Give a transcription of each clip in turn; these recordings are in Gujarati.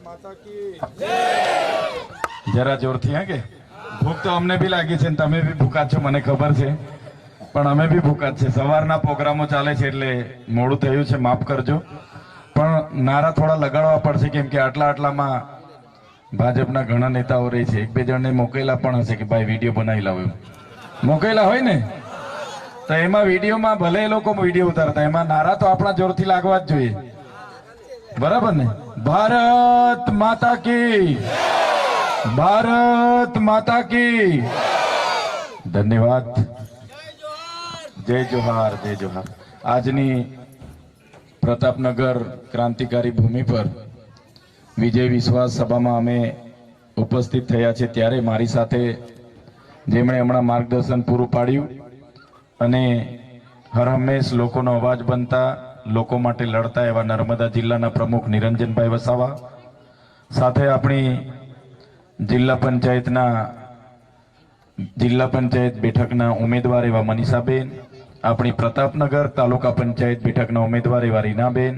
માતા કી જરા જોરથી હા કે ભૂખ તો અમને બી લાગી છે, તમે બી ભૂખા છો મને ખબર છે, પણ અમે બી ભૂખા છે. સવારના પ્રોગ્રામો ચાલે છે એટલે મોડું થયું છે, માફ કરજો. પણ નારા થોડા લગાડવા પડશે, કેમ કે આટલામાં ભાજપના ઘણા નેતાઓ રહી છે. એક બે જણને મોકલેલા પણ હશે કે ભાઈ વિડીયો બનાવી લાવો, મોકલેલા હોય ને તો એમાં વિડીયોમાં ભલે એ લોકો વિડીયો ઉતારતા, એમાં નારા તો આપણા જોરથી લાગવા જ જોઈએ, બરાબર ને? ભારત માતા કી, ભારત માતા કી. ધન્યવાદ. જય જોહાર, જય જોહાર. આજની પ્રતાપનગર ક્રાંતિકારી ભૂમિ પર વિજય વિશ્વાસ સભામાં અમે ઉપસ્થિત થયા છે, ત્યારે મારી સાથે જેમણે હમણાં માર્ગદર્શન પૂરું પાડ્યું અને હર હંમેશ લોકોનો અવાજ બનતા, લોકો માટે લડતા એવા નર્મદા જિલ્લાના પ્રમુખ નિરંજનભાઈ વસાવા, સાથે આપણી જિલ્લા પંચાયત બેઠકના ઉમેદવાર એવા મનીષાબેન, આપણી પ્રતાપનગર તાલુકા પંચાયત બેઠકના ઉમેદવાર એવા રીનાબેન,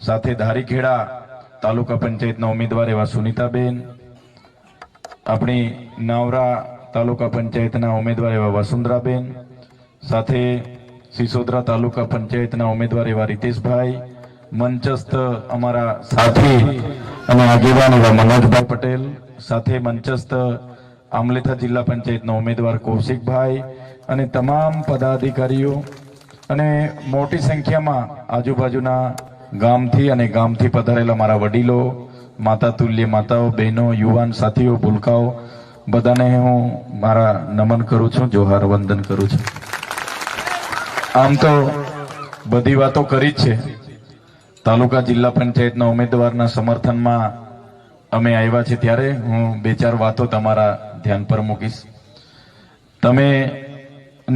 સાથે ધારીખેડા તાલુકા પંચાયતના ઉમેદવાર એવા સુનિતાબેન, આપણી નાવરા તાલુકા પંચાયતના ઉમેદવાર એવા વસુંધરાબેન, સાથે સિસોદરા તાલુકા પંચાયતના ઉમેદવાર એવા રીતેશભાઈ, મંચસ્થ અમારા સાથી અને આગેવાન એવા મનોજભાઈ પટેલ, સાથે મંચસ્થ આમલેથા જિલ્લા પંચાયતના ઉમેદવાર કૌશિકભાઈ અને તમામ પદાધિકારીઓ અને મોટી સંખ્યામાં આજુબાજુના ગામથી પધારેલા મારા વડીલો, માતા તુલ્ય માતાઓ, બહેનો, યુવાન સાથીઓ, ભૂલકાઓ, બધાને હું મારા નમન કરું છું, જોહાર વંદન કરું છું. આમ તો બધી વાતો કરી જ છે. તાલુકા જિલ્લા પંચાયતના ઉમેદવારના સમર્થનમાં અમે આવ્યા છે, ત્યારે હું બે ચાર વાતો તમારા ધ્યાન પર મૂકીશ. તમે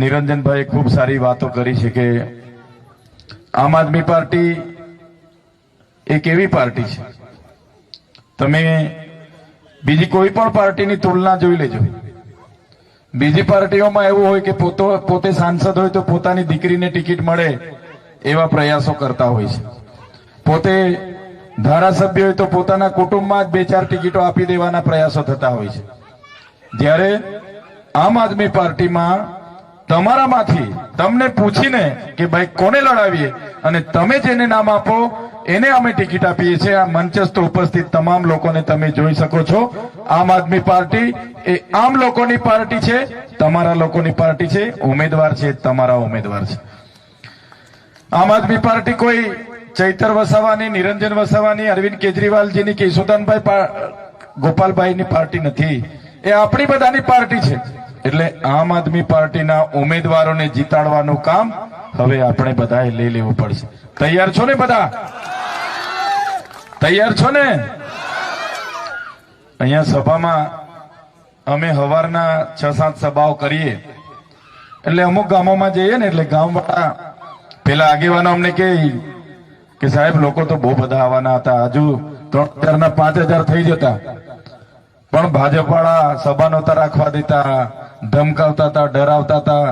નિરંજનભાઈ ખૂબ સારી વાતો કરી છે કે આમ આદમી પાર્ટી એક એવી પાર્ટી છે, તમે બીજી કોઈ પણ પાર્ટીની તુલના જોઈ લેજો. બીજી પાર્ટીઓમાં એવું હોય કે પોતે સાંસદ હોય તો પોતાની દીકરીને ટિકિટ મળે એવા પ્રયાસો કરતા હોય છે, પોતે ધારાસભ્ય હોય તો પોતાના કુટુંબમાં જ બે ચાર ટિકિટો આપી દેવાના પ્રયાસો થતા હોય છે. જ્યારે આમ આદમી પાર્ટીમાં તમારામાંથી તમને પૂછીને કે ભાઈ કોને લડાવીએ અને તમે જેને નામ આપો એને અમે ટિકિટ આપીએ છીએ. આ મંચસ્થ ઉપસ્થિત તમામ લોકોને તમે જોઈ શકો છો. આમ આદમી પાર્ટી એ આમ લોકોની પાર્ટી છે, તમારા લોકોની પાર્ટી છે, ઉમેદવાર છે તમારા ઉમેદવાર છે. આમ આદમી પાર્ટી કોઈ ચૈતર વસાવાની, નિરંજન વસાવાની, અરવિંદ કેજરીવાલજીની કે યશોદાનભાઈ ગોપાલભાઈની પાર્ટી નથી, એ આપણી બધાની પાર્ટી છે. એટલે આમ આદમી પાર્ટીના ઉમેદવારોને જીતાડવાનું કામ હવે આપણે બધાએ લઈ લેવું પડશે. તૈયાર છો ને બધા? તૈયાર છો ને? અહીંયા સભામાં અમે સવારના 6-7 સભાઓ કરીએ એટલે અમુક ગામોમાં જઈએ ને એટલે ગામવાળા પેલા આગેવાનો અમને કે સાહેબ લોકો તો બહુ બધા આવવાના હતા, હજુ 3000 ના 5000 થઈ જતા, પણ ભાજપ વાળા સભા નહોતા રાખવા દેતા, ધમકાવતા હતા, ડરાવતા હતા.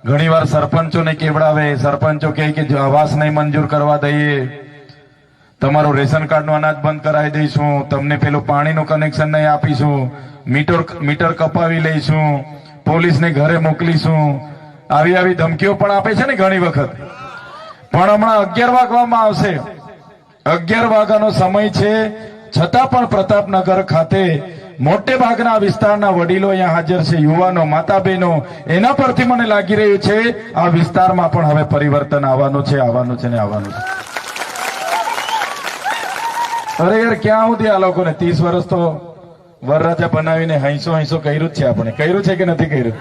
ઘણી વાર સરપંચોને કેવડાવે, સરપંચો કહે કે આવાસ નહીં મંજૂર કરવા દઈએ, તમારું રેશન કાર્ડનું અનાજ બંધ કરાવી દઈશું, તમને પેલું પાણીનું કનેક્શન નહીં આપીશું, મીટર કપાવી લઈશું, પોલીસને ઘરે મોકલીશું, આવી ધમકીઓ પણ આપે છે ને ઘણી વખત. પણ હમણાં 11 વાગવામાં આવશે, 11 વાગ્યાનો સમય છે, છતાં પણ પ્રતાપનગર ખાતે મોટે ભાગના વિસ્તારના વડીલો અહીંયા હાજર છે, યુવાનો, માતા બહેનો. એના પરથી મને લાગી રહ્યું છે આ વિસ્તારમાં પણ હવે પરિવર્તન આવવાનું છે, આવવાનું છે ને આવવાનું છે. અરે યાર, ક્યાં સુધી આ લોકોને 30 વર્ષ તો વરરાજા બનાવીને હૈસો કર્યું જ છે. આપણે કર્યું છે કે નથી કર્યું?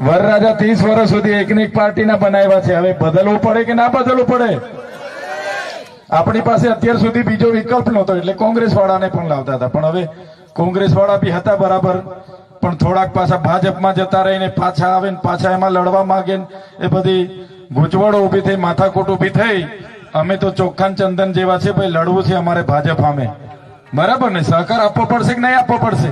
વરરાજા 30 વર્ષ સુધી એકની એક પાર્ટીના બનાવ્યા છે. હવે બદલવું પડે કે ના બદલવું પડે? આપણી પાસે અત્યાર સુધી બીજો વિકલ્પ નહોતો એટલે કોંગ્રેસ વાળાને પણ લાવતા હતા, પણ હવે કોંગ્રેસ વાળા બી હતા બરાબર, પણ થોડાક પાછા ભાજપમાં જતા રહીને પાછા આવે ને પાછા એમાં લડવા માંગે, એ બધી ગૂંચવણો ઉભી થઈ, માથાકૂટ ઉભી થઈ. અમે તો ચોખ્ખાન ચંદન જેવા છે ભાઈ, લડવું છે અમારે ભાજપ સામે, બરાબર ને? સહકાર આપવો પડશે કે નહીં આપવો પડશે?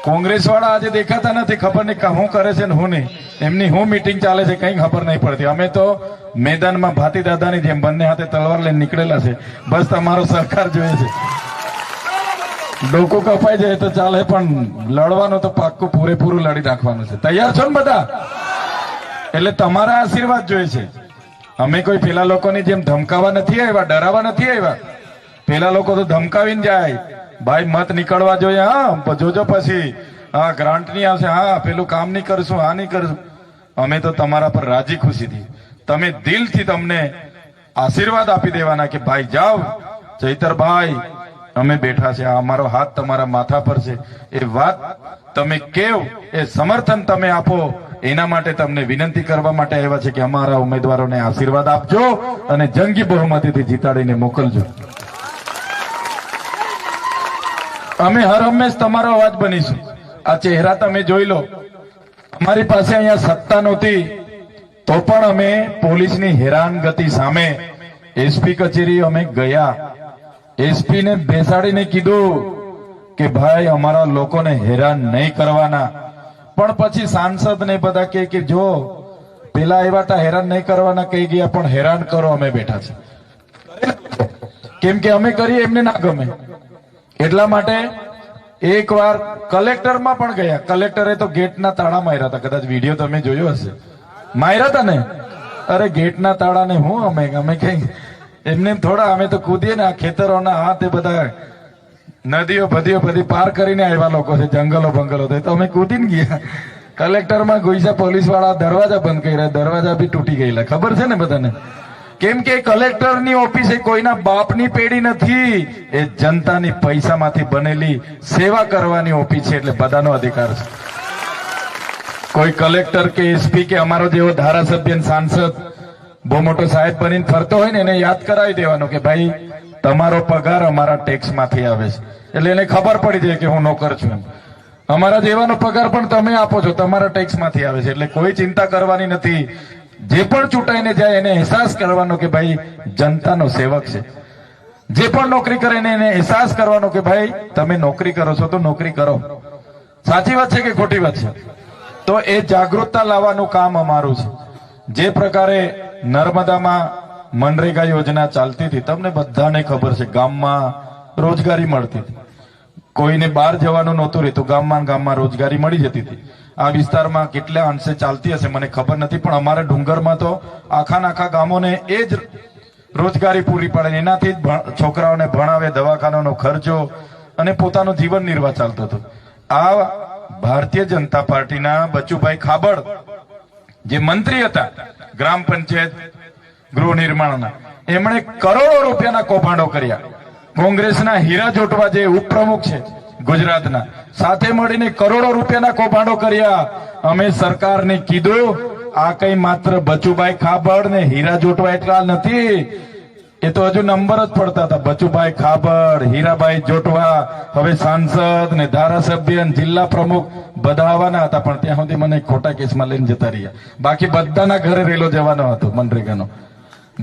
કોંગ્રેસ વાળા આજે દેખાતા નથી, ખબર નહીં શું કરે છે ને હું નહીં. એમની હું મીટિંગ ચાલે છે કઈ ખબર નહીં પડતી. અમે તો મેદાનમાં ભાતી દાદાની જેમ બંને હાથે તલવાર લઈને નીકળેલા છે. બસ તમારો સહકાર જોઈએ છે. ડોકું કપાઈ જાય તો ચાલે, પણ લડવાનું તો પાક્કું પૂરેપૂરું લડી નાખવાનું છે. તૈયાર છો ને બધા? એટલે તમારા આશીર્વાદ જોઈએ છે. અમે કોઈ પેલા લોકોની જેમ ધમકાવા નથી આવ્યા, ડરાવા નથી આવ્યા. પેલા લોકો તો ધમકાવીને જાય, ભાઈ મત નીકળવા જોઈએ, હા જોજો પછી હા ગ્રાન્ટ નહીં આવશે, હા પેલું કામ નહીં કરશું, હા નહીં કરશું. અમે તો તમારા પર રાજી ખુશીથી, તમે દિલથી તમને આશીર્વાદ આપી દેવાના કે ભાઈ જાઓ ચૈતરભાઈ, અમે બેઠા છે, આ અમારો હાથ તમારા માથા પર છે. એ વાત તમે કેવ, એ સમર્થન તમે આપો, એના માટે તમને વિનંતી કરવા માટે આવ્યા છે કે અમારા ઉમેદવારોને આશીર્વાદ આપજો અને જંગી બહુમતીથી જીતાડીને મોકલજો. અમે હર હંમેશ તમારો અવાજ બનીશું. આ ચહેરા તમે જોઈ લો. અમારી પાસે અહીંયા સત્તા નહોતી તો પણ અમે પોલીસની હેરાનગતિ સામે એસપી કચેરી અમે ગયા. એસપી ને બેસાડીને કીધું કે ભાઈ અમારા લોકોને હેરાન નહીં કરવાના. પણ પછી સાંસદ ને બધા કે જો પેલા આવ્યા હતા હેરાન નહીં કરવાના કહી ગયા, પણ હેરાન કરો અમે બેઠા છે. કેમ કે અમે કરીએ એમને ના ગમે. એટલા માટે એકવાર કલેક્ટરમાં પણ ગયા. કલેક્ટરે તો ગેટના તાળા માર્યા હતા, કદાચ વિડીયો તમે જોયો હશે. માર્યા હતા ને? અરે ગેટના તાળા ને હું અમે કઈ એમને થોડા, અમે તો કૂદીએ ને આ ખેતરોના હાથ એ બધા નદીઓ બધી પાર કરીને આવ્યા લોકો છે, જંગલો બંગલો તો અમે કૂદીને ગયા. કલેક્ટરમાં ઘુસ્યા, પોલીસ વાળા દરવાજા બંધ કર્યા, દરવાજા બી તૂટી ગયેલા. ખબર છે ને બધાને? કેમ કે કલેક્ટરની ઓફિસ એ કોઈના બાપની પેઢી નથી, એ જનતાની પૈસામાંથી બનેલી સેવા કરવાની ઓફિસ છે. એટલે બધાનો અધિકાર છે. કોઈ કલેક્ટર કે એસપી કે અમારો જેવો ધારાસભ્ય સાંસદ બહુ મોટો સાહેબ બનીને ફરતો હોય ને એને યાદ કરાવી દેવાનો કે ભાઈ તમારો પગાર અમારા ટેક્સ માંથી આવે છે. એટલે એને ખબર પડી જાય કે હું નોકર છું. અમારા જેવાનો પગાર પણ તમે આપો છો, તમારા ટેક્સ માંથી આવે છે. એટલે કોઈ ચિંતા કરવાની નથી. જે પણ ચૂંટાઈને જાય એને અહેસાસ કરવાનો કે ભાઈ જનતાનો સેવક છે. જે પણ નોકરી કરે એને અહેસાસ કરવાનો કે ભાઈ તમે નોકરી કરો છો તો નોકરી કરો. સાચી વાત છે કે ખોટી વાત છે? તો એ જાગૃતતા લાવવાનું કામ અમારું છે. જે પ્રકારે નર્મદામાં મનરેગા યોજના ચાલતી હતી, તમને બધાને ખબર છે, ગામમાં રોજગારી મળતી હતી. કોઈને બહાર જવાનું નહોતું રહેતું, ગામમાં રોજગારી મળી જતી હતી. આ વિસ્તારમાં કેટલા અંશે ચાલતી હશે મને ખબર નથી, પણ અમારા ડુંગરમાં તો આખા ગામોને એ જ રોજગારી પૂરી પાડે, એનાથી જ છોકરાઓને ભણાવે, દવાખાનાનો ખર્ચો અને પોતાનું જીવન નિર્વાહ ચાલતો હતો. આ ભારતીય જનતા પાર્ટીના બચુભાઈ ખાબડ જે મંત્રી હતા ગ્રામ પંચાયત ગૃહ નિર્માણના, એમણે કરોડો રૂપિયાના કૌભાંડો કર્યા. કોંગ્રેસના હીરા જોટવા જે ઉપપ્રમુખ છે ગુજરાતના, સાથે મળીને કરોડો રૂપિયાના કૌભાંડો કર્યા. અમે સરકારને કીધું આ કઈ માત્ર બચુભાઈ ખાબડ ને હીરા જોટવા એટલા નથી, એ તો હજુ નંબર જ પડતા હતા. બચુભાઈ ખાબડ, હીરાભાઈ જોટવા, હવે સાંસદ ને ધારાસભ્ય જિલ્લા પ્રમુખ બધા આવવાના હતા, પણ ત્યાં સુધી મને ખોટા કેસમાં લઈને જતા રહ્યા. બાકી બધાના ઘરે રેલો જવાનો હતો મનરેગાનો.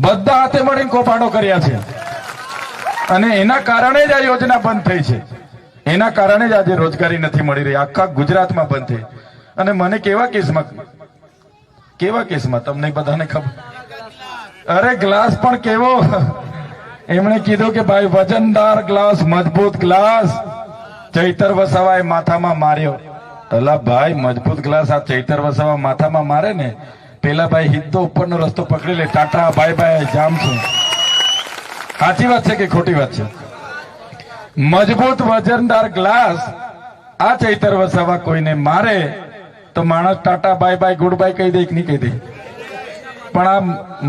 બધા હાથે મળીને કૌભાંડો કર્યા છે અને એના કારણે જ આ યોજના બંધ થઈ છે. એના કારણે જ આજે રોજગારી નથી મળી રહી. આખા ગુજરાતમાં બંધ થઈ. અને મને કેવા કેસમાં તમને બધાને ખબર? અરે ગ્લાસ પણ કેવો, એમણે કીધું કે ભાઈ વજનદાર ગ્લાસ, મજબૂત ગ્લાસ ચૈતર વસાવાએ માથામાં માર્યો. અલા ભાઈ મજબૂત ગ્લાસ આ ચૈતર વસાવા માથામાં મારે ને, પેલા ભાઈ હિદ્દો ઉપરનો રસ્તો પકડી લે, ટાટા બાય બાય જામ છું. સાચી વાત છે કે ખોટી વાત છે? મજબૂત વજનદાર ગ્લાસ આ ચૈતર વસાવા કોઈને મારે તો માણસ Tata bye bye good bye કહી દે કે નહીં કહી દે? પણ આ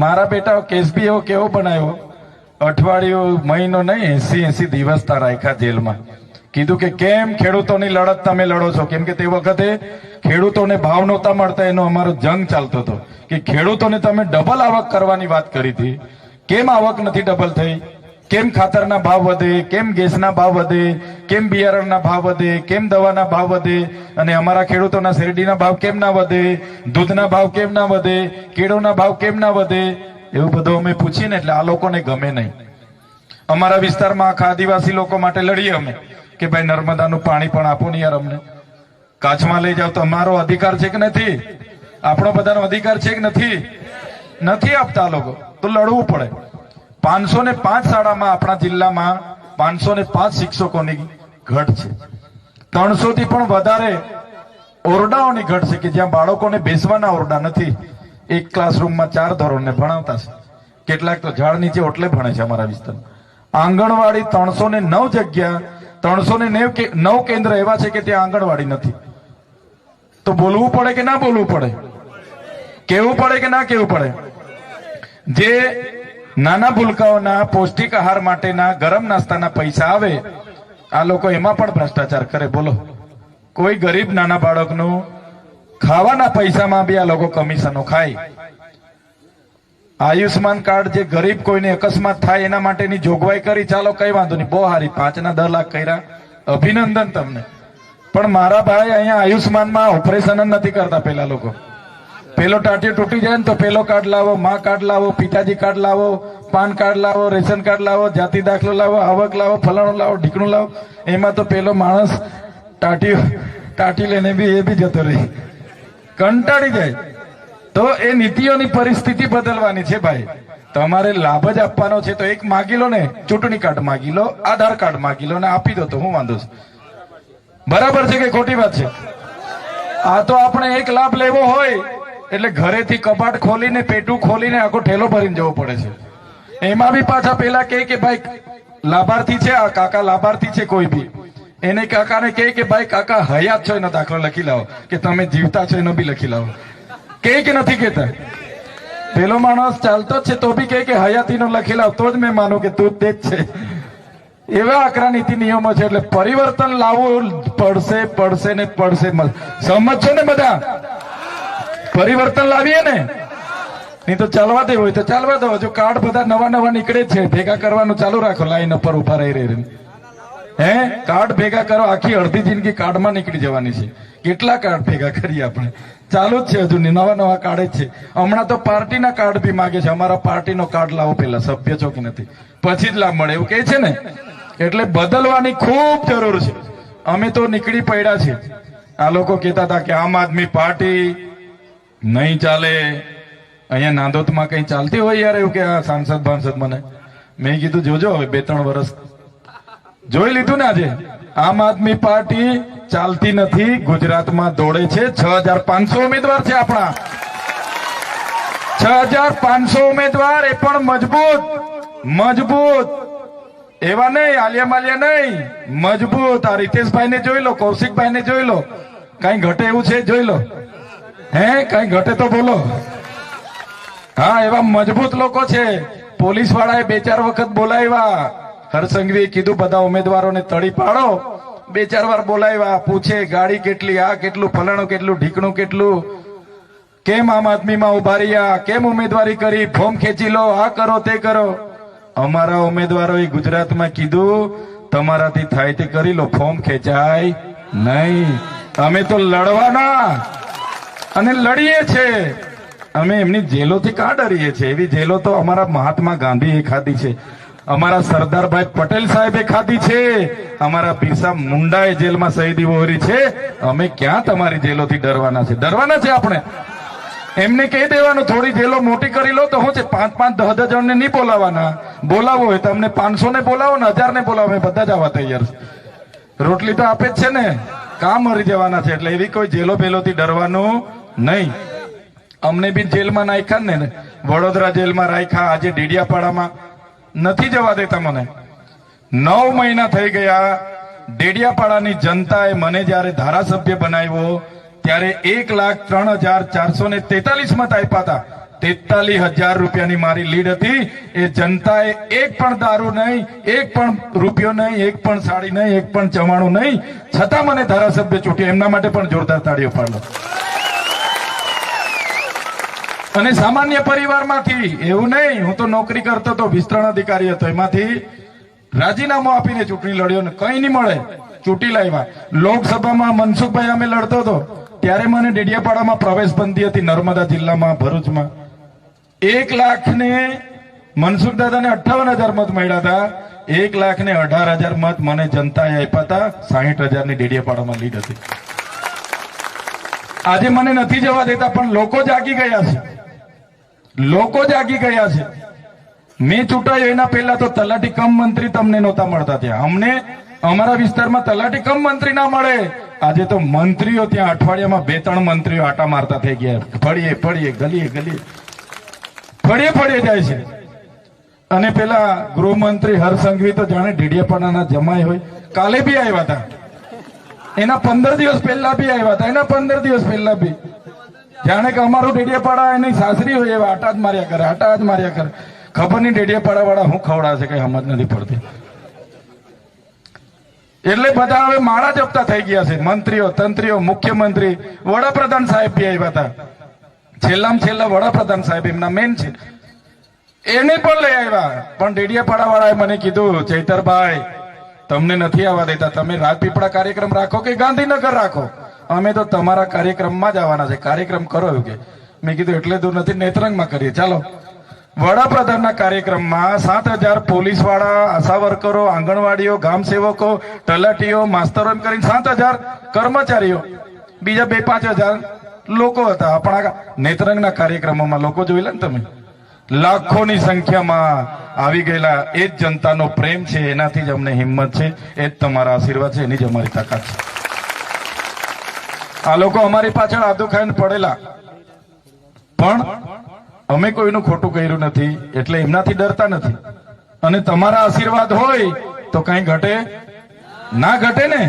મારા બેટા કેસ બી એવો કેવો બનાવ્યો, અઠવાડિયું મહિનો નહીં 80 દિવસ તા રાખ્યા જેલમાં. કીધું કે કેમ ખેડૂતોની લડત તમે લડો છો? કેમ કે તે વખતે ખેડૂતોને ભાવ નહોતા મળતા, એનો અમારો જંગ ચાલતો હતો કે ખેડૂતોને તમે ડબલ આવક કરવાની વાત કરી હતી. કેમ આવક નથી ડબલ થઈ? કેમ ખાતરના ભાવ વધે? કેમ ગેસના ભાવ વધે? કેમ બિયારણના ભાવ વધે? કેમ દવાના ભાવ વધે? અને અમારા ખેડૂતોના શેરડીના ભાવ કેમ ના વધે? દૂધના ભાવ કેમ ના વધે? કેળોના ભાવ કેમ ના વધે? એવું બધું અમે પૂછીને એટલે આ લોકોને ગમે નહીં. અમારા વિસ્તારમાં આખા આદિવાસી લોકો માટે લડીએ અમે કે ભાઈ નર્મદાનું પાણી પણ આપો ને યાર, અમને કાચમાં લઈ જાવ તો અમારો અધિકાર છે કે નથી? આપણો બધાનો અધિકાર છે કે નથી? નથી આપતા લોકો, તો લડવું પડે. 505 શાળામાં આપણા જિલ્લામાં 505 શિક્ષકોની ઘટ છે. 300 થી પણ વધારે ઓરડાઓની ઘટ છે કે જ્યાં બાળકોને બેસવાના ઓરડા નથી. એક ક્લાસરૂમમાં 4 ધોરણને ભણાવતા છે. કેટલાક તો ઝાડ નીચે ઓટલે ભણે છે અમારા વિસ્તારમાં. આંગણવાડી 309 જગ્યા, 309 કેન્દ્ર એવા છે કે ત્યાં આંગણવાડી નથી. તો બોલવું પડે કે ના બોલવું પડે? કેવું પડે કે ના કેવું પડે? જે નાના ભૂલકાઓના પૌષ્ટિક આહાર માટેના ગરમ નાસ્તાના પૈસા આવે, આ લોકો એમાં પણ ભ્રષ્ટાચાર કરે. બોલો, કોઈ ગરીબ નાના બાળકનું ખાવાના પૈસામાં બી આ લોકો કમિશનો ખાય. આયુષ્માન કાર્ડ જે ગરીબ કોઈને અકસ્માત થાય એના માટેની જોગવાઈ કરી, ચાલો કઈ વાંધો નહીં, બહુ સારી, 5 ના 10 લાખ કર્યા, અભિનંદન તમને. પણ મારા ભાઈ અહીંયા આયુષ્માનમાં ઓપરેશન જ નથી કરતા. પેલા લોકો પેલો ટાટિયો તૂટી જાય ને તો પેલો કાર્ડ લાવો, માં કાર્ડ લાવો, પિતાજી કાર્ડ લાવો, પાન કાર્ડ લાવો, રેશન કાર્ડ લાવો, જાતિ દાખલો લાવો, આવક લાવો, ફલાણું લાવો, ઢીકણું લાવો. એમાં તો પેલો માણસ ટાટી લઈને બી એ બી જતો રહી, કંટાળી જાય. તો એ નીતિઓની પરિસ્થિતિ બદલવાની છે ભાઈ. તમારે લાભ જ આપવાનો છે તો એક માગી લો ને, ચૂંટણી કાર્ડ માગી લો, આધાર કાર્ડ માગી લો ને આપી દો, તો હું વાંધો છે? બરાબર છે કે ખોટી વાત છે? આ તો આપણે એક લાભ લેવો હોય એટલે ઘરેથી કબાટ ખોલીને, પેટું ખોલીને આખો ઠેલો ભરીને જવો પડે છે. એમાં બી પાછા પેલા કે ભાઈ લાભાર્થી છે, આ કાકા લાભાર્થી છે, કોઈ બી એને કાકાને કે ભાઈ કાકા હયાત છો એનો દાખલો લખી લાવો, કે તમે જીવતા છો એનો બી લખી લાવો. કે નથી કેતા? પેલો માણસ ચાલતો જ છે તો બી કે હયાતીનો લખી લાવ, તો જ મેં માનું કે તું તે જ છે. એવા આકરા નીતિ નિયમો છે. એટલે પરિવર્તન લાવવું પડશે ને પડશે. સમજશો ને બધા? પરિવર્તન લાવીએ ને, નહીં તો ચાલવા દેવું હોય તો ચાલવા દો. જો કાર્ડ બધા નવા નીકળે છે, ભેગા કરવાનું ચાલુ રાખો, લાઈન ઉપર ઉભા રહી. કાર્ડ ભેગા કરો, આખી અડધી જિંદગી કાર્ડમાં નીકળી જવાની છે. કેટલા કાર્ડ ભેગા કરીએ આપણે? ચાલુ જ છે, હજુ નવા કાર્ડ જ છે. હમણાં તો પાર્ટીના કાર્ડ બી માગે છે. અમારા પાર્ટીનો કાર્ડ લાવો, પેલા સભ્ય છો કે નથી, પછી જ લાભ મળે, એવું કહે છે ને. એટલે બદલવાની ખૂબ જરૂર છે. અમે તો નીકળી પડ્યા છે. આ લોકો કહેતા હતા કે આમ આદમી પાર્ટી નહીં ચાલે. અહીંયા નાંદોદમાં કઈ ચાલતી હોય યાર એવું કે આ સાંસદ મને. મેં કીધું જોજો, હવે 2-3 વર્ષ જોઈ લીધું ને. આજે આમ આદમી પાર્ટી ચાલતી નથી, ગુજરાતમાં દોડે છે. 6500 ઉમેદવાર છે આપણા, 6500 ઉમેદવાર, એ પણ મજબૂત. એવા નહીં આલિયા માલિયા નહીં, મજબૂત. આ રીતેશભાઈ ને જોઈ લો, કૌશિકભાઈ ને જોઈ લો, કઈ ઘટે એવું છે? જોઈ લો. કઈ ઘટે તો બોલો. હા, એવા મજબૂત લોકો છે. પોલીસ વાળાએ 2-4 વખત બોલાવ્યા. હરસંઘવીએ કીધું બધા ઉમેદવારોને તળી પાડો. 2-4 વાર બોલાવ્યા, પૂછે ગાડી કેટલી, આ કેટલું, ફલાણું કેટલું, ઢીકણું કેટલું, કેમ આમ આદમીમાં ઉભા રહ્યા, કેમ ઉમેદવારી કરી, ફોર્મ ખેંચી લો, આ કરો તે કરો. અમારા ઉમેદવારોએ ગુજરાતમાં કીધું તમારાથી થાય તે કરી લો, ફોર્મ ખેંચાય નહીં. અમે તો લડવાના અને લડીએ છે. અમે એમની જેલોથી કાં ડરીએ છીએ? એવી જેલો તો અમારા મહાત્મા ગાંધીએ ખાધી છે, અમારા સરદારભાઈ પટેલ સાહેબે ખાધી છે, અમારા બિરસા મુંડાએ જેલમાં શહીદી વહોરી છે. અમે ક્યાં તમારી જેલોથી ડરવાના છે? ડરવાના છે આપણે? એમને કહી દેવાનું થોડી જેલો મોટી કરી લો તો હું છે, 5-10 જણને નહીં બોલાવાના. બોલાવો હોય તો અમને 500 ને બોલાવો ને 1000 ને બોલાવો, બધા જ આવવા તૈયાર છે. રોટલી તો આપે જ છે ને, કામ મરી જવાના છે. એટલે એવી કોઈ જેલો બેલોથી ડરવાનું નહીં. અમને બી જેલમાં નાખ્યા ને, વડોદરા જેલમાં રાખ્યા, આજે ડેડિયાપાડામાં નથી જવા દેતા મને. 9 મહિના થઈ ગયા. ડેડિયાપાડાની જનતાએ મને જયારે ધારાસભ્ય બનાવ્યો ત્યારે 1,03,443 મત આપ્યા હતા. 43,000 રૂપિયાની મારી લીડ હતી. એ જનતાએ એક પણ દારૂ નહીં, એક પણ રૂપિયો નહીં, એક પણ સાડી નહીં, એક પણ ચવાણું નહીં, છતાં મને ધારાસભ્ય ચૂંટ્યો. એમના માટે પણ જોરદાર તાળીઓ પાડો. અને સામાન્ય પરિવારમાંથી, એવું નહીં હું તો નોકરી કરતો હતો, વિસ્તરણ અધિકારી હતો, એમાંથી રાજીનામું આપીને ચૂંટણી લડ્યો ને કઈ નહીં મળે, ચૂંટી લાવ્યા. લોકસભામાં મનસુખભાઈ અમે લડતો હતો ત્યારે મને ડેડિયાપાડામાં પ્રવેશ બંધી હતી, નર્મદા જિલ્લામાં, ભરૂચમાં. 1 લાખ ને મનસુખ દાદાને 58,000 મત મળ્યા હતા. 1,18,000 મત મને જનતાએ આપ્યા હતા. 60,000 ની ડેડિયાપાડામાં લીડ હતી. આજે મને નથી જવા દેતા, પણ લોકો જાગી ગયા છે, લોકો જાગી ગયા છે. મેં ચૂંટાયો એના પહેલા તો તલાટી કમ મંત્રી તમને નહોતા મળતા. ત્યાં અમને અમારા વિસ્તારમાં તલાટી કમ મંત્રી ના મળે. આજે તો મંત્રીઓ ત્યાં અઠવાડિયામાં 2-3 મંત્રીઓ આટા મારતા થઈ ગયા. ફળીએ ફળીએ, ગલીએ ગલીએ, ફળીએ ફળીએ જાય છે. અને પેલા ગૃહમંત્રી હર્ષ સંઘવી તો જાણે ઢીડિયાપાડાના જમાઈ હોય. કાલે બી આવ્યા હતા, એના 15 દિવસ પહેલા બી આવ્યા હતા, એના 15 દિવસ પહેલા બી જાણે કે અમારું ઢીડિયાપાડા એની સાસરી હોય એવા આટા જ માર્યા કરે, આટા જ માર્યા કરે. ખબર નહીં ઢીડિયાપાડા વાળા હું ખવડાવે છે, કઈ સમજ નથી પડતી. એટલે બધા હવે માળા જપતા થઈ ગયા છે. મંત્રીઓ, તંત્રીઓ, મુખ્યમંત્રી, વડાપ્રધાન સાહેબ બી આવ્યા હતા. છેલ્લામાં છેલ્લા વડાપ્રધાન સાહેબ એમના મેન છે, એને પણ લઈ આવ્યા. પણ ડેડિયાપાડા વાળાએ મને કીધું, ચૈતરભાઈ તમને નથી આવવા દેતા, તમે રાજપીપળા કાર્યક્રમ રાખો કે ગાંધીનગર રાખો, અમે તો તમારા કાર્યક્રમમાં જ આવવાના છે, કાર્યક્રમ કરો એવું કે. મેં કીધું એટલે દૂર નથી, નેત્રંગમાં કરીએ. ચાલો. વડાપ્રધાનના કાર્યક્રમમાં 7,000 પોલીસ વાળા, આશા વર્કરો, આંગણવાડીઓ, ગામ સેવકો, તલાટીઓ, માસ્તરો એમ કરીને 7,000 કર્મચારીઓ, બીજા 2-5,000 લોકો હતા. આપણા નેત્રંગના કાર્યક્રમોમાં લોકો જોઈ લે ને તમે, લાખોની સંખ્યામાં આવી ગયેલા. એ જ જનતાનો પ્રેમ છે, એનાથી જ અમને હિંમત છે, એ જ તમારા આશીર્વાદ છે, એની જ અમારી તાકાત છે. આ લોકો અમારી પાછળ આદુ ખાઈને પડેલા, પણ અમે કોઈનું ખોટું કર્યું નથી, એટલે એમનાથી ડરતા નથી. અને તમારા આશીર્વાદ હોય તો કઈ ઘટે ના ઘટે ને.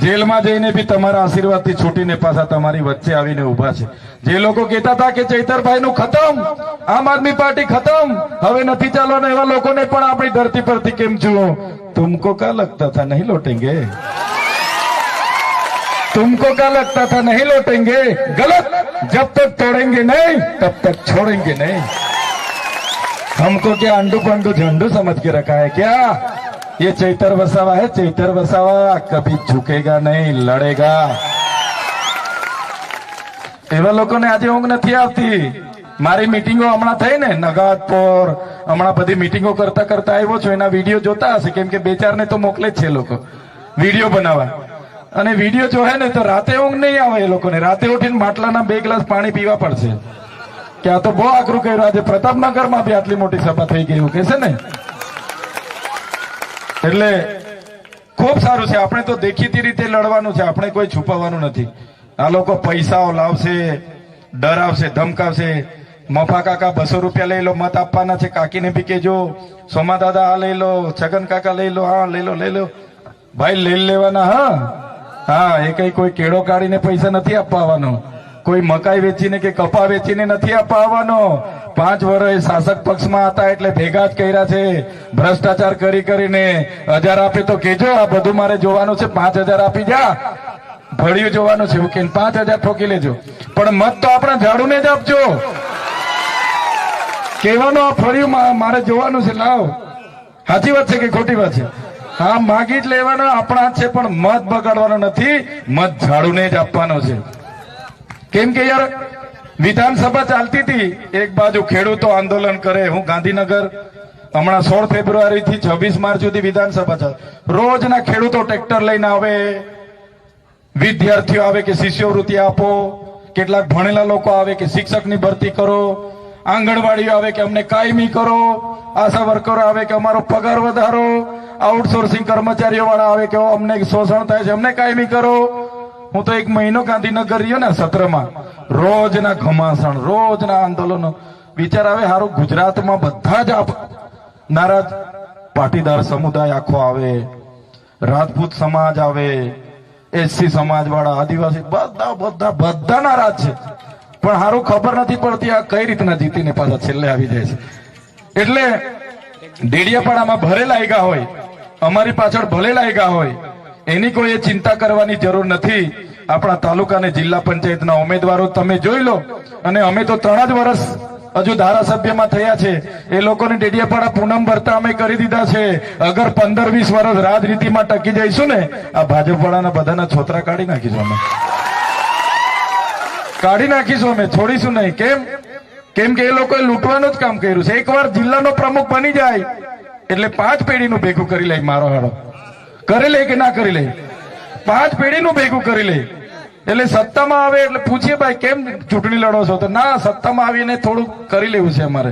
જેલમાં જઈને બી તમારા આશીર્વાદથી છૂટીને પાછા તમારી વચ્ચે આવીને ઉભા છે. જે લોકો કહેતા હતા કે ચૈતરભાઈ નું ખતમ, આમ આદમી પાર્ટી ખતમ, હવે નથી ચાલવાનું, એવા લોકોને પણ આપણી ધરતી પરથી કેમ છું, તુમકો કા લગતા था नहीं लौटेंगे, तुमको क्या लगता था नहीं लौटेंगे, गलत. जब तक तोड़ेंगे नहीं तब तक छोड़ेंगे नहीं. हमको क्या अंडू पंडू झंडू समझ के रखा है क्या? ये चैतर वसावा है, चैतर वसावा कभी झुकेगा नहीं, लड़ेगा. એવા લોકોને આજે ઊંઘ નથી આવતી. મારી મીટિંગો હમણાં થઈ ને નગાતપોર, હમણાં બધી મીટિંગો કરતા કરતા આવ્યો છું. એના વિડીયો જોતા હશે, કેમ કે 2-4 ને તો મોકલે જ છે લોકો વિડીયો બનાવવા. અને વિડીયો જોહે ને તો રાતે ઊંઘ નહીં આવે એ લોકોને. રાતે ઉઠીને માટલાના 2 ગ્લાસ પાણી પીવા પડશે કે આ તો બહુ આકરું કર્યું. આજે પ્રતાપનગરમાં બી આટલી મોટી સભા થઈ ગઈ એવું કે છે ને. એટલે ખૂબ સારું છે. આપણે તો દેખીતી રીતે લડવાનું છે, આપણે કોઈ છુપાવવાનું નથી. આ લોકો પૈસાઓ લાવશે, ડરાવશે, ધમકાવશે. મફા કાકા 200 રૂપિયા લઈ લો, મત આપવાના છે, કાકીને બી કેજો. સોમા દાદા આ લઈ લો, છગન કાકા લઈ લો, હા લઈ લો, લઈ લો. ભાઈ લઈ લેવાના. હા, એ કઈ કોઈ કેળો કાઢીને પૈસા નથી આપવાનો, કોઈ મકાઈ વેચીને કે કપા વેચીને નથી આપવાનો. 5 વર્ષ શાસક પક્ષમાં હતા એટલે ભેગા જ કર્યા છે, ભ્રષ્ટાચાર કરી કરીને. 1000 આપે તો કેજો, આ બધું મારે જોવાનું છે. 5,000 આપી જા, ભળ્યું જોવાનું છે, કે 5,000 ઠોકી લેજો. પણ મત તો આપણા ઝાડુને જ આપજો. કહેવાનું આ ફળ્યું મારે જોવાનું છે, લાવ. સાચી વાત છે કે ખોટી વાત છે? હા, માગી જ લેવાના, આપણા છે, પણ મત બગાડવાનો નથી, મત ઝાડુને જ આપવાનો છે. કેમ કે યાર વિધાનસભા ચાલતી હતી, એક બાજુ ખેડૂતો આંદોલન કરે. હું ગાંધીનગર હમણાં 16 ફેબ્રુઆરી થી 26 માર્ચ સુધી વિધાનસભા ચાલે. રોજના ખેડૂતો ટ્રેક્ટર લઈને આવે, વિદ્યાર્થીઓ આવે કે શિષ્યવૃત્તિ આપો, કેટલાક ભણેલા લોકો આવે કે શિક્ષકની ભરતી કરો, આંગણવાડીઓ આવે કે અમને કાયમી કરો, આશા વર્કરો આવે કે અમારો પગાર વધારો, આઉટસોર્સિંગ કર્મચારીઓ વાળા આવે કે અમને શોષણ થાય છે, અમને કાયમી કરો. હું તો 1 મહિનો ગાંધીનગર રહ્યો ને સત્રમાં, રોજના ઘમાસણ, રોજના આંદોલનો. વિચાર આવે હારું ગુજરાતમાં બધા જ નારાજ. પાટીદાર સમુદાય આખો આવે, રાજપૂત સમાજ આવે, એસસી સમાજ વાળા, આદિવાસી, બધા નારાજ છે. પણ હારું ખબર નથી પડતી આ કઈ રીતના જીતીને પાછા છેલ્લે આવી જાય છે. એટલે ડેડિયાપાડામાં ભલે લાગ્યા હોય, અમારી પાછળ ભલે લાગ્યા હોય, એની કોઈ ચિંતા કરવાની જરૂર નથી. આપણા તાલુકા અને જિલ્લા પંચાયતના ઉમેદવારો તમે જોઈ લો. અને અમે તો 3 જ વર્ષ હજુ ધારાસભ્યમાં થયા છે. એ લોકોને ડેડિયાપાડા પૂનમ ભરતા અમે કરી દીધા છે. અગર 15-20 વર્ષ રાજનીતિમાં ટકી જઈશું ને, આ ભાજપ વાળાના બધાના છોતરા કાઢી નાખીશું અમે, કાઢી નાખીશું અમે, છોડીશું નહીં. કેમ કે એ લોકોએ લૂંટવાનું જ કામ કર્યું છે. એકવાર જિલ્લાનો પ્રમુખ બની જાય એટલે 5 પેઢીનું ભેગું કરી લે. મારો હાડો કરી લે કે ના કરી લે? 5 પેઢીનું ભેગું કરી લે. એટલે સત્તામાં આવે એટલે પૂછીએ ભાઈ કેમ ચૂંટણી લડો છો, તો ના સત્તામાં આવીને થોડું કરી લેવું છે અમારે.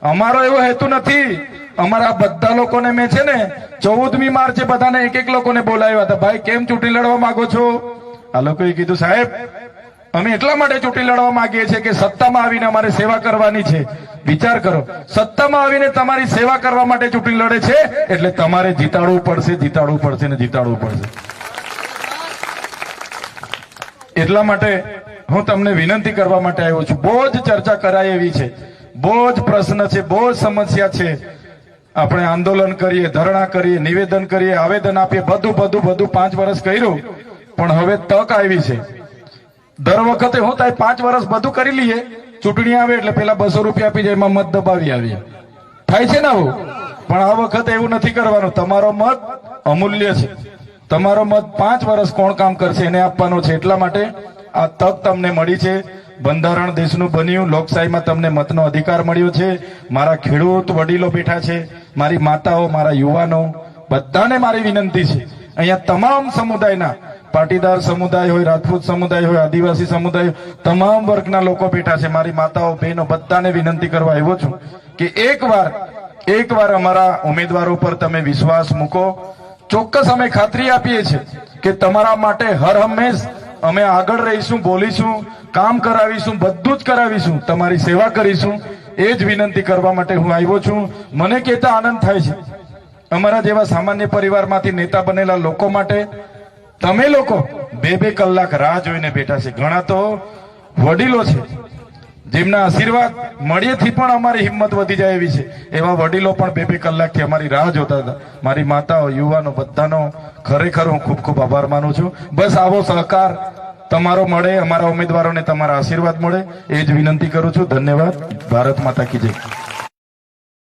અમારો એવો હેતુ નથી. અમારા બધા લોકોને મેં છે ને 14મી માર્ચે બધાને એક લોકોને બોલાવ્યા હતા, ભાઈ કેમ ચૂંટણી લડવા માંગો છો? આ લોકોએ કીધું સાહેબ અમે એટલા માટે ચૂંટણી લડવા માંગીએ છીએ કે સત્તામાં આવીને અમારે સેવા કરવાની છે. વિચાર કરો, સત્તામાં આવીને તમારી સેવા કરવા માટે ચૂંટણી લડે છે એટલે તમારે જીતાડવું પડશે, જીતાડવું પડશે ને જીતાડવું પડશે. એટલા માટે હું તમને વિનંતી કરવા માટે આવ્યો છું. બહુ જ ચર્ચા કરાય એવી છે, બહુ જ પ્રશ્ન છે, બહુ જ સમસ્યા છે. આપણે આંદોલન કરીએ, ધરણા કરીએ, નિવેદન કરીએ, આવેદન આપીએ, બધું 5 વર્ષ કર્યું, પણ હવે તક આવી છે. દર વખતે હું થાય 5 વર્ષ બધું કરી લઈએ, ચૂંટણી આવે એટલે પેલા 200 રૂપિયા આપી જાય, એમાં મત દબાવી આવીએ, થાય છે ને આવું. પણ આ વખતે એવું નથી કરવાનું. તમારો મત અમૂલ્ય છે. તમારો મત 5 વર્ષ કોણ કામ કરશે એને આપવાનો છે. એટલા માટે આ તક તમને મળી છે. બંધારણ દેશનું બન્યું, લોકશાહીમાં તમને મતનો અધિકાર મળ્યો છે. મારા ખેડૂત વડીલો બેઠા છે, મારી માતાઓ, મારા યુવાનો, બધાને મારી વિનંતી છે, અહીંયા તમામ સમુદાયના, પાટીદાર સમુદાય હોય, રાજપૂત સમુદાય હોય, આદિવાસી સમુદાય, તમામ વર્ગના લોકો બેઠા છે. મારી માતાઓ, બહેનો, બધાને વિનંતી કરવા આવ્યો છું કે એકવાર અમારા ઉમેદવારો પર તમે વિશ્વાસ મૂકો. ચોક્કસ અમે ખાતરી આપીએ છીએ કે તમારા માટે હર હંમેશ અમે આગળ રહીશું, બોલીશું, કામ કરાવીશું, બધું જ કરાવીશું, તમારી સેવા કરીશું. એ જ વિનંતી કરવા માટે હું આવ્યો છું. મને કહેતા આનંદ થાય છે અમારા જેવા સામાન્ય પરિવારમાંથી નેતા બનેલા લોકો માટે તમે લોકો 2-2 કલાક રાહ જોઈને બેઠા છે. ઘણા તો વડીલો છે જેમના આશીર્વાદ મળીએથી પણ અમારી હિંમત વધી જાય એવી છે. એવા વડીલો પણ 2-2 કલાકથી અમારી રાહ જોતા હતા. મારી માતાઓ, યુવાનો, બધાનો ખરેખર હું ખૂબ ખૂબ આભાર માનું છું. બસ આવો સહકાર તમારો મળે, અમારા ઉમેદવારોને તમારા આશીર્વાદ મળે, એ જ વિનંતી કરું છું. ધન્યવાદ. ભારત માતા કી જય.